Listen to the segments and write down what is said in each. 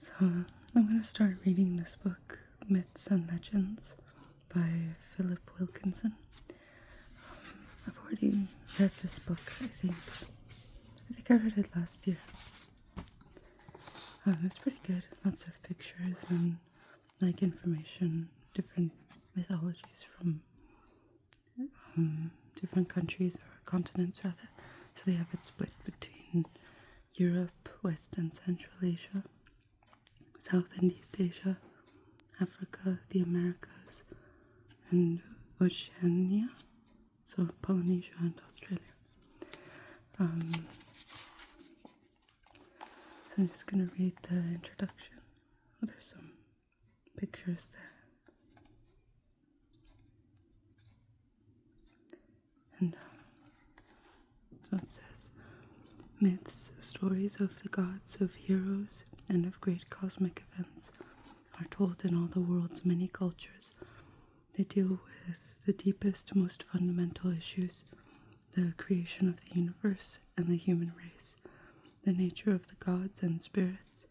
So I'm going to start reading this book, Myths and Legends by Philip Wilkinson. I've already read this book, I think I read it last year. It's pretty good. Lots of pictures and information, different mythologies from different countries or continents rather. So they have it split between Europe, West and Central Asia, South and East Asia, Africa, the Americas, and Oceania, so Polynesia and Australia. So I'm just going to read the introduction. Oh, there's some pictures there. And so it says, myths, stories of the gods, of heroes, and of great cosmic events are told in all the world's many cultures. They deal with the deepest, most fundamental issues, the creation of the universe and the human race, the nature of the gods and spirits,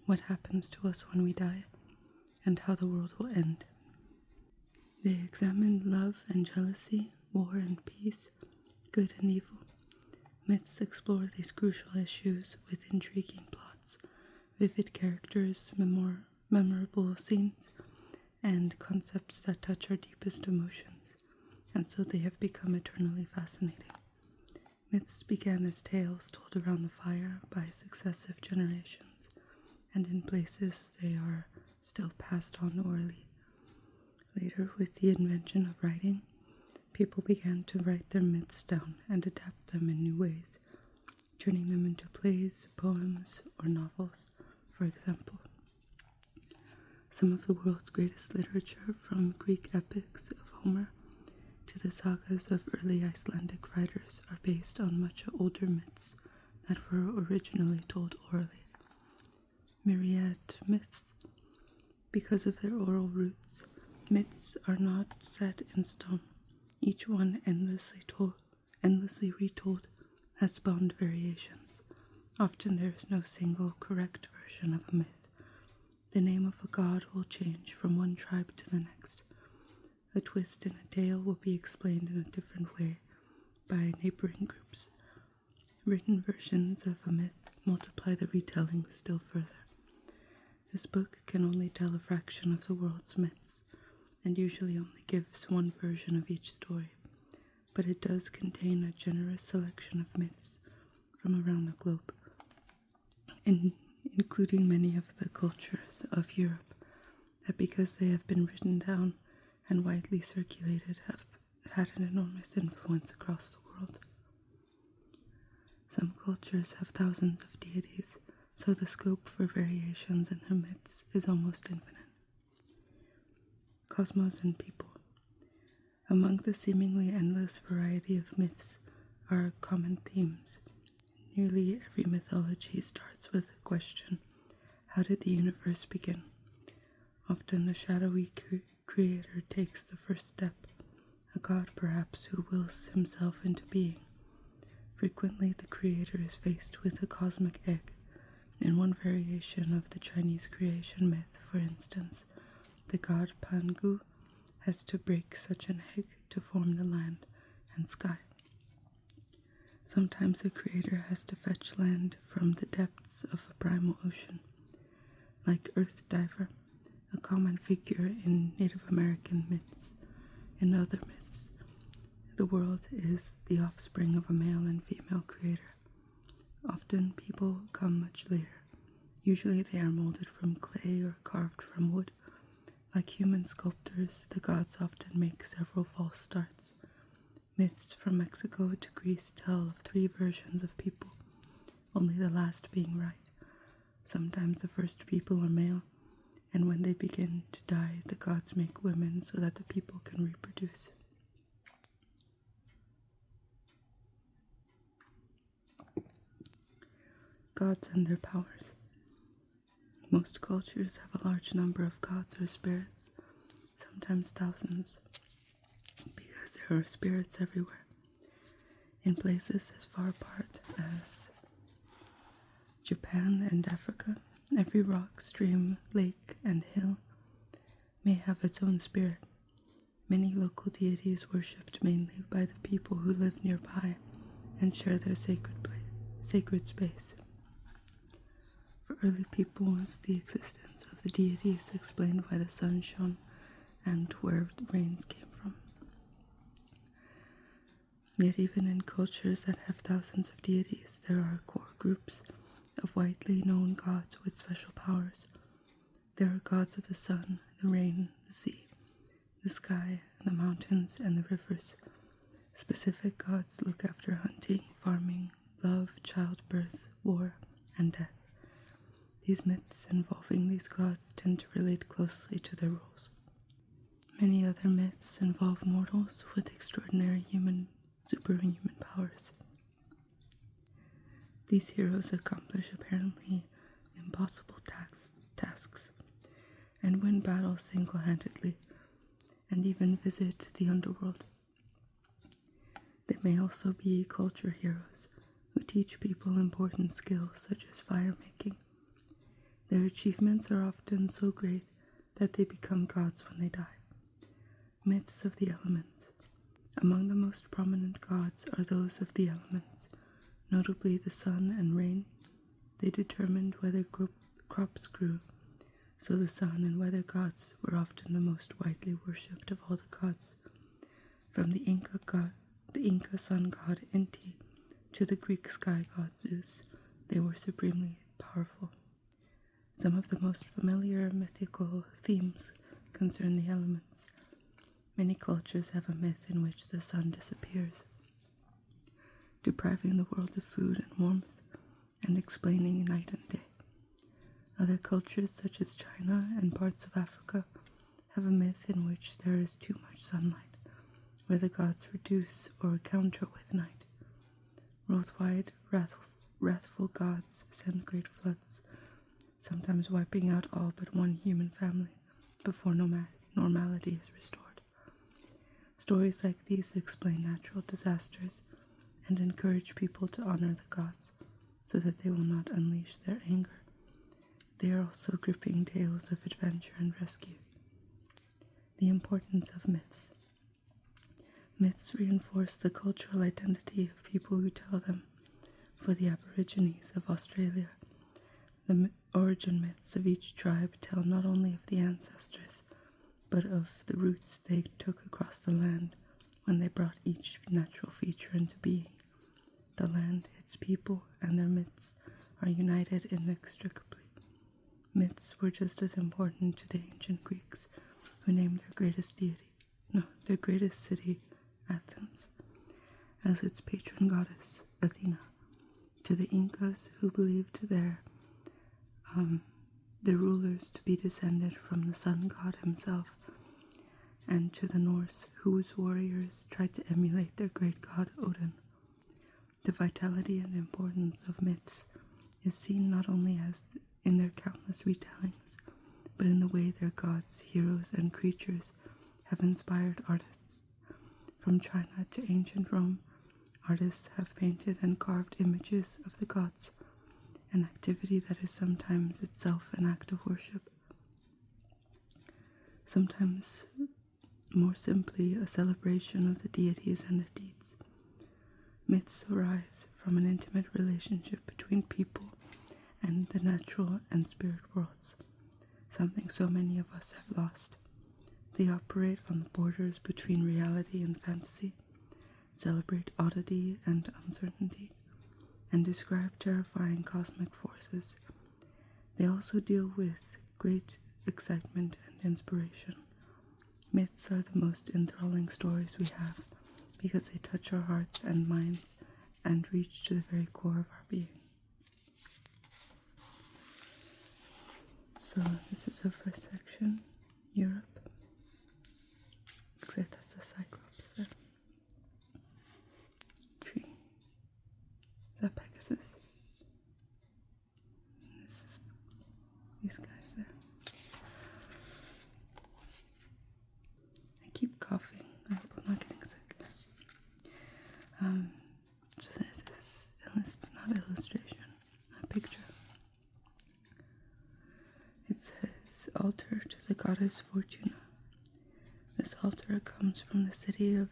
what happens to us when we die, and how the world will end. They examine love and jealousy, war and peace, good and evil. Myths explore these crucial issues with intriguing plots, vivid characters, memorable scenes, and concepts that touch our deepest emotions, and so they have become eternally fascinating. Myths began as tales told around the fire by successive generations, and in places they are still passed on orally. Later, with the invention of writing, people began to write their myths down and adapt them in new ways, turning them into plays, poems, or novels, for example. Some of the world's greatest literature, from Greek epics of Homer to the sagas of early Icelandic writers, are based on much older myths that were originally told orally. Myriad myths. Because of their oral roots, myths are not set in stone. Each one endlessly retold, has spawned variations. Often there is no single correct version of a myth. The name of a god will change from one tribe to the next. A twist in a tale will be explained in a different way by neighboring groups. Written versions of a myth multiply the retellings still further. This book can only tell a fraction of the world's myths, and usually only gives one version of each story, but it does contain a generous selection of myths from around the globe, including many of the cultures of Europe, that because they have been written down and widely circulated have had an enormous influence across the world. Some cultures have thousands of deities, so the scope for variations in their myths is almost infinite. Cosmos and people. Among the seemingly endless variety of myths are common themes. Nearly every mythology starts with a question: how did the universe begin? Often the shadowy creator takes the first step, a god perhaps who wills himself into being. Frequently the creator is faced with a cosmic egg. In one variation of the Chinese creation myth, for instance, the god Pangu has to break such an egg to form the land and sky. Sometimes a creator has to fetch land from the depths of a primal ocean, like Earth Diver, a common figure in Native American myths. In other myths, the world is the offspring of a male and female creator. Often people come much later. Usually they are molded from clay or carved from wood. Like human sculptors, the gods often make several false starts. Myths from Mexico to Greece tell of 3 versions of people, only the last being right. Sometimes the first people are male, and when they begin to die, the gods make women so that the people can reproduce. Gods and their powers. Most cultures have a large number of gods or spirits, sometimes thousands, because there are spirits everywhere. In places as far apart as Japan and Africa, every Every rock, stream, lake, and hill may have its own spirit. Many local deities worshipped mainly by the people who live nearby and share their sacred space. For early peoples, the existence of the deities explained why the sun shone and where the rains came from. Yet even in cultures that have thousands of deities, there are core groups of widely known gods with special powers. There are gods of the sun, the rain, the sea, the sky, the mountains, and the rivers. Specific gods look after hunting, farming, love, childbirth, war, and death. These myths involving these gods tend to relate closely to their roles. Many other myths involve mortals with extraordinary superhuman powers. These heroes accomplish apparently impossible tasks and win battles single-handedly, and even visit the underworld. They may also be culture heroes who teach people important skills such as fire making. Their achievements are often so great that they become gods when they die. Myths of the elements. Among the most prominent gods are those of the elements, notably the sun and rain. They determined whether crops grew, so the sun and weather gods were often the most widely worshipped of all the gods. From the Inca sun god Inti to the Greek sky god Zeus, they were supremely powerful. Some of the most familiar mythical themes concern the elements. Many cultures have a myth in which the sun disappears, depriving the world of food and warmth, and explaining night and day. Other cultures, such as China and parts of Africa, have a myth in which there is too much sunlight, where the gods reduce or counter with night. Worldwide, wrathful gods send great floods, sometimes wiping out all but one human family before normality is restored. Stories like these explain natural disasters and encourage people to honor the gods so that they will not unleash their anger. They are also gripping tales of adventure and rescue. The importance of myths. Myths reinforce the cultural identity of people who tell them. For the Aborigines of Australia, the origin myths of each tribe tell not only of the ancestors, but of the routes they took across the land when they brought each natural feature into being. The land, its people, and their myths are united inextricably. Myths were just as important to the ancient Greeks, who named their greatest city, Athens, as its patron goddess, Athena, to the Incas, who believed their rulers to be descended from the sun god himself, and to the Norse, whose warriors tried to emulate their great god Odin. The vitality and importance of myths is seen not only as in their countless retellings, but in the way their gods, heroes, and creatures have inspired artists. From China to ancient Rome, artists have painted and carved images of the gods, an activity that is sometimes itself an act of worship, sometimes more simply a celebration of the deities and their deeds. Myths arise from an intimate relationship between people and the natural and spirit worlds, something so many of us have lost. They operate on the borders between reality and fantasy, celebrate oddity and uncertainty, and describe terrifying cosmic forces. They also deal with great excitement and inspiration. Myths are the most enthralling stories we have because they touch our hearts and minds and reach to the very core of our being. So this is the first section, Europe. Looks like that's a cyclops there. Tree. Is that Pegasus? This is these guys there. I keep coughing. I hope I'm not getting sick. So there's this not illustration, a picture It says, altar to the goddess Fortuna. This altar comes from the city of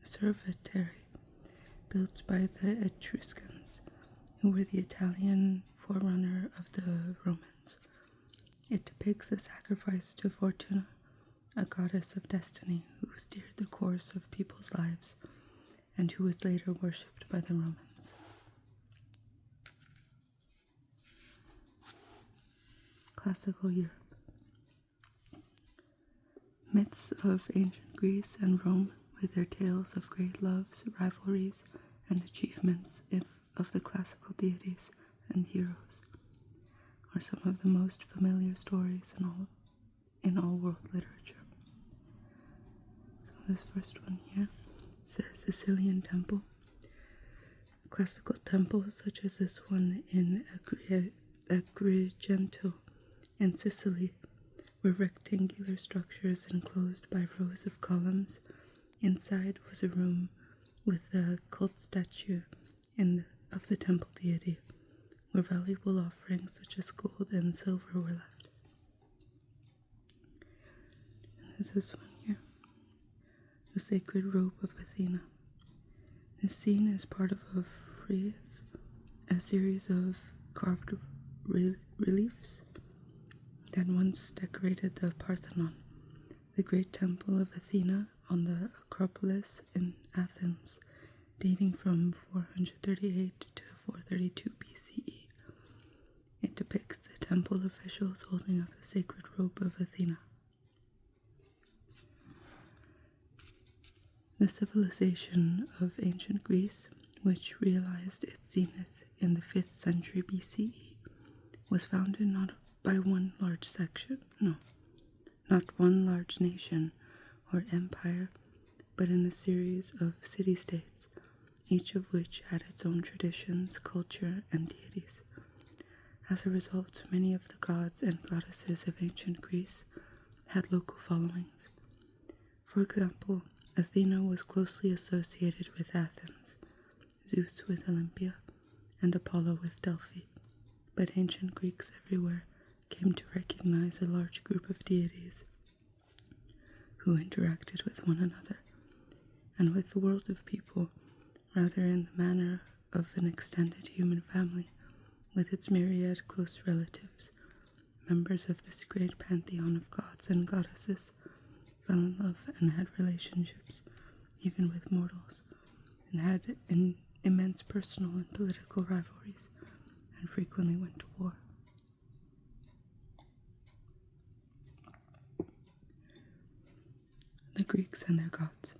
Cerveteri, built by the Etruscans, who were the Italian forerunner of the Romans. It depicts a sacrifice to Fortuna, a goddess of destiny who steered the course of people's lives and who was later worshipped by the Romans. Classical Europe. Myths of ancient Greece and Rome, with their tales of great loves, rivalries, and achievements of the classical deities and heroes, are some of the most familiar stories in all world literature. So this first one here says Sicilian temple. Classical temples such as this one in Agrigento in Sicily were rectangular structures enclosed by rows of columns. Inside was a room with a cult statue of the temple deity, where valuable offerings such as gold and silver were left. And there's this one here, the sacred robe of Athena. This scene is part of a frieze, a series of carved reliefs that once decorated the Parthenon, the great temple of Athena on the Acropolis in Athens, dating from 438 to 432 BCE. It depicts the temple officials holding up the sacred robe of Athena. The civilization of ancient Greece, which realized its zenith in the 5th century BCE, was founded not one large nation or empire, but in a series of city-states, each of which had its own traditions, culture, and deities. As a result, many of the gods and goddesses of ancient Greece had local followings. For example, Athena was closely associated with Athens, Zeus with Olympia, and Apollo with Delphi, but ancient Greeks everywhere came to recognize a large group of deities who interacted with one another and with the world of people, rather in the manner of an extended human family with its myriad close relatives. Members of this great pantheon of gods and goddesses fell in love and had relationships, even with mortals, and had immense personal and political rivalries, and frequently went to war. The Greeks and their gods.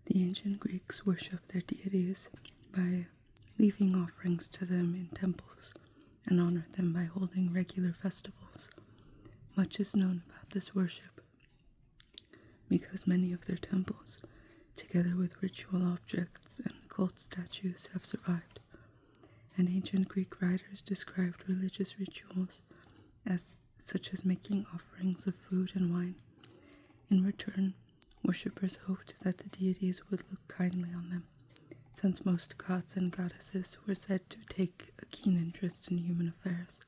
The ancient Greeks worshipped their deities by leaving offerings to them in temples and honored them by holding regular festivals. Much is known about this worship because many of their temples, together with ritual objects and cult statues, have survived, and ancient Greek writers described religious rituals such as making offerings of food and wine. In return, worshippers hoped that the deities would look kindly on them, since most gods and goddesses were said to take a keen interest in human affairs.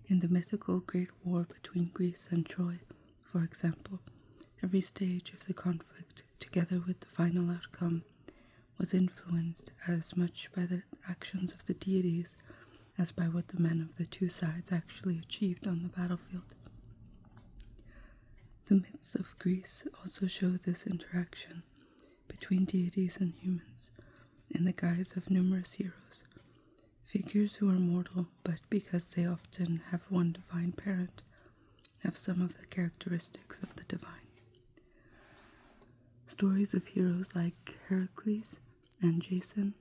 In the mythical Great War between Greece and Troy, for example, every stage of the conflict, together with the final outcome, was influenced as much by the actions of the deities as by what the men of the two sides actually achieved on the battlefield. The myths of Greece also show this interaction between deities and humans in the guise of numerous heroes, figures who are mortal, but because they often have one divine parent, have some of the characteristics of the divine. Stories of heroes like Heracles and Jason,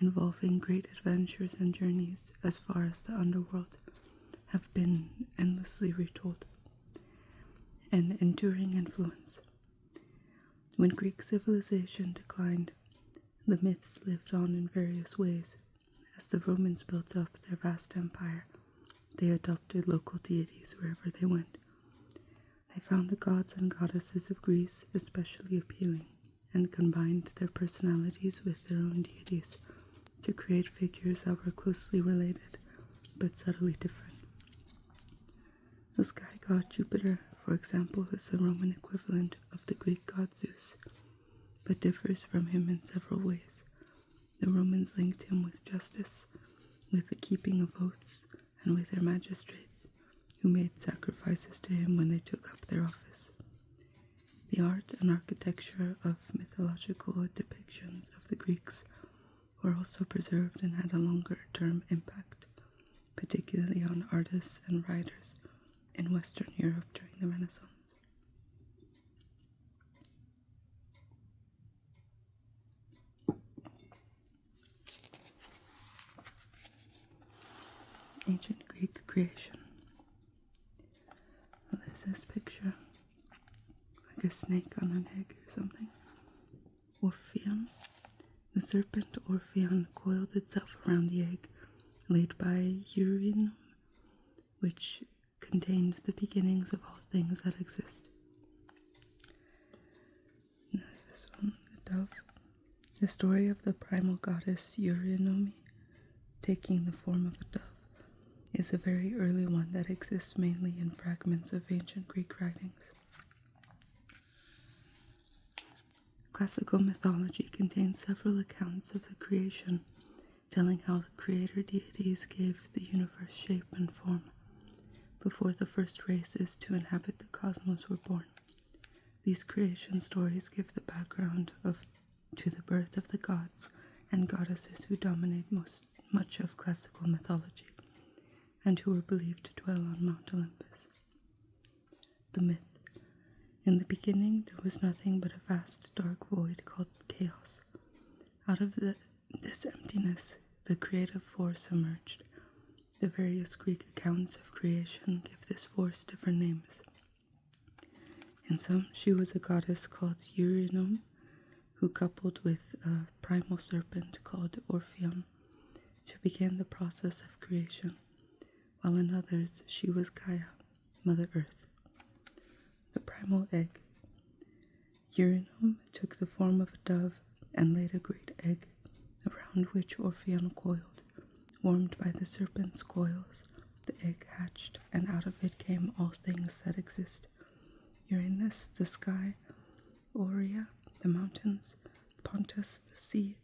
involving great adventures and journeys as far as the underworld, have been endlessly retold. An enduring influence. When Greek civilization declined, the myths lived on in various ways. As the Romans built up their vast empire, they adopted local deities wherever they went. They found the gods and goddesses of Greece especially appealing and combined their personalities with their own deities to create figures that were closely related but subtly different. The sky god Jupiter, for example, is the Roman equivalent of the Greek god Zeus, but differs from him in several ways. The Romans linked him with justice, with the keeping of oaths, and with their magistrates, who made sacrifices to him when they took up their office. The art and architecture of mythological depictions of the Greeks were also preserved and had a longer-term impact, particularly on artists and writers in Western Europe during the Renaissance. Ancient Greek creation. Well, there's this picture, like a snake on an egg or something. Orpheon. The serpent Orpheon coiled itself around the egg laid by Urinum, which contained the beginnings of all things that exist. And there's this one, the dove. The story of the primal goddess Eurynome taking the form of a dove is a very early one that exists mainly in fragments of ancient Greek writings. Classical mythology contains several accounts of the creation, telling how the creator deities gave the universe shape and form before the first races to inhabit the cosmos were born. These creation stories give the background to the birth of the gods and goddesses who dominate much of classical mythology, and who were believed to dwell on Mount Olympus. The myth. In the beginning there was nothing but a vast dark void called chaos. Out of this emptiness, the creative force emerged. The various Greek accounts of creation give this force different names. In some, she was a goddess called Eurynome, who coupled with a primal serpent called Orpheon to begin the process of creation, while in others she was Gaia, Mother Earth. The primal egg. Eurynome took the form of a dove and laid a great egg, around which Orpheon coiled. Warmed by the serpent's coils, the egg hatched, and out of it came all things that exist. Uranus, the sky; Aurea, the mountains; Pontus, the sea,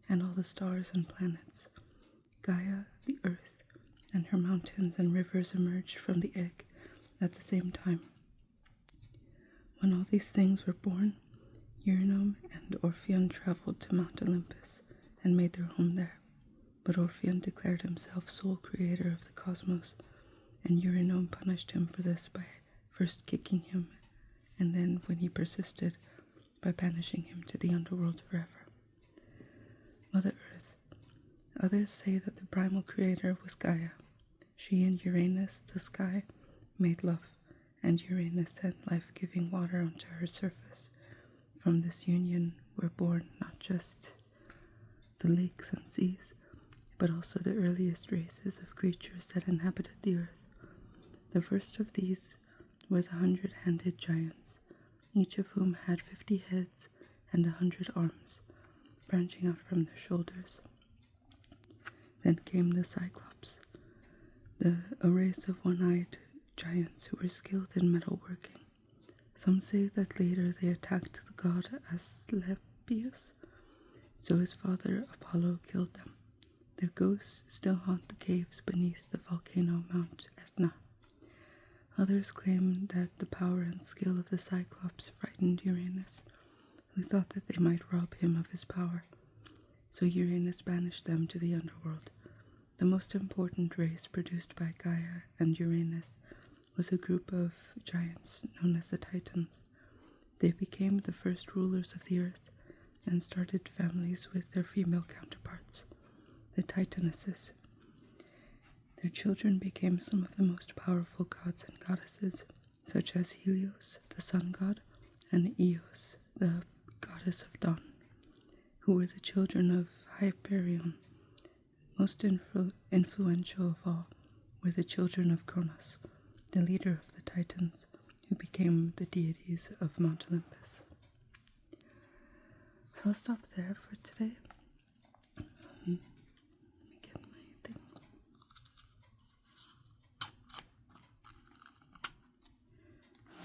and all the stars and planets; Gaia, the earth, and her mountains and rivers emerged from the egg at the same time. When all these things were born, Eurynome and Orpheon traveled to Mount Olympus and made their home there. But Orpheon declared himself sole creator of the cosmos, and Eurynome punished him for this by first kicking him, and then, when he persisted, by banishing him to the underworld forever. Mother Earth. Others say that the primal creator was Gaia. She and Uranus, the sky, made love, and Uranus sent life-giving water onto her surface. From this union were born not just the lakes and seas, but also the earliest races of creatures that inhabited the earth. The first of these were the 100-handed giants, each of whom had 50 heads and 100 arms, branching out from their shoulders. Then came the Cyclops, a race of one-eyed giants who were skilled in metalworking. Some say that later they attacked the god Asclepius, so his father Apollo killed them. Their ghosts still haunt the caves beneath the volcano Mount Etna. Others claim that the power and skill of the Cyclops frightened Uranus, who thought that they might rob him of his power. So Uranus banished them to the underworld. The most important race produced by Gaia and Uranus was a group of giants known as the Titans. They became the first rulers of the earth and started families with their female counterparts, the Titanesses. Their children became some of the most powerful gods and goddesses, such as Helios, the sun god, and Eos, the goddess of dawn, who were the children of Hyperion. Most influential of all were the children of Kronos, the leader of the Titans, who became the deities of Mount Olympus. So I'll stop there for today. Let me get my thing.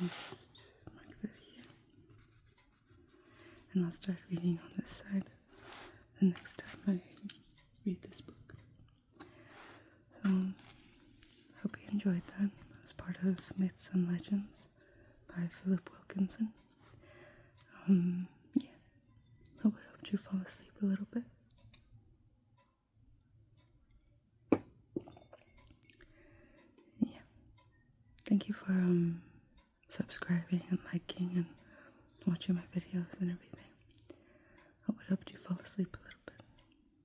I'll just mark that here. And I'll start reading on this side the next time I read this book. So, hope you enjoyed that. As part of Myths and Legends by Philip Wilkinson. Yeah, hope it helped you fall asleep a little bit. Yeah, thank you for subscribing and liking and watching my videos and everything. Hope it helped you fall asleep a little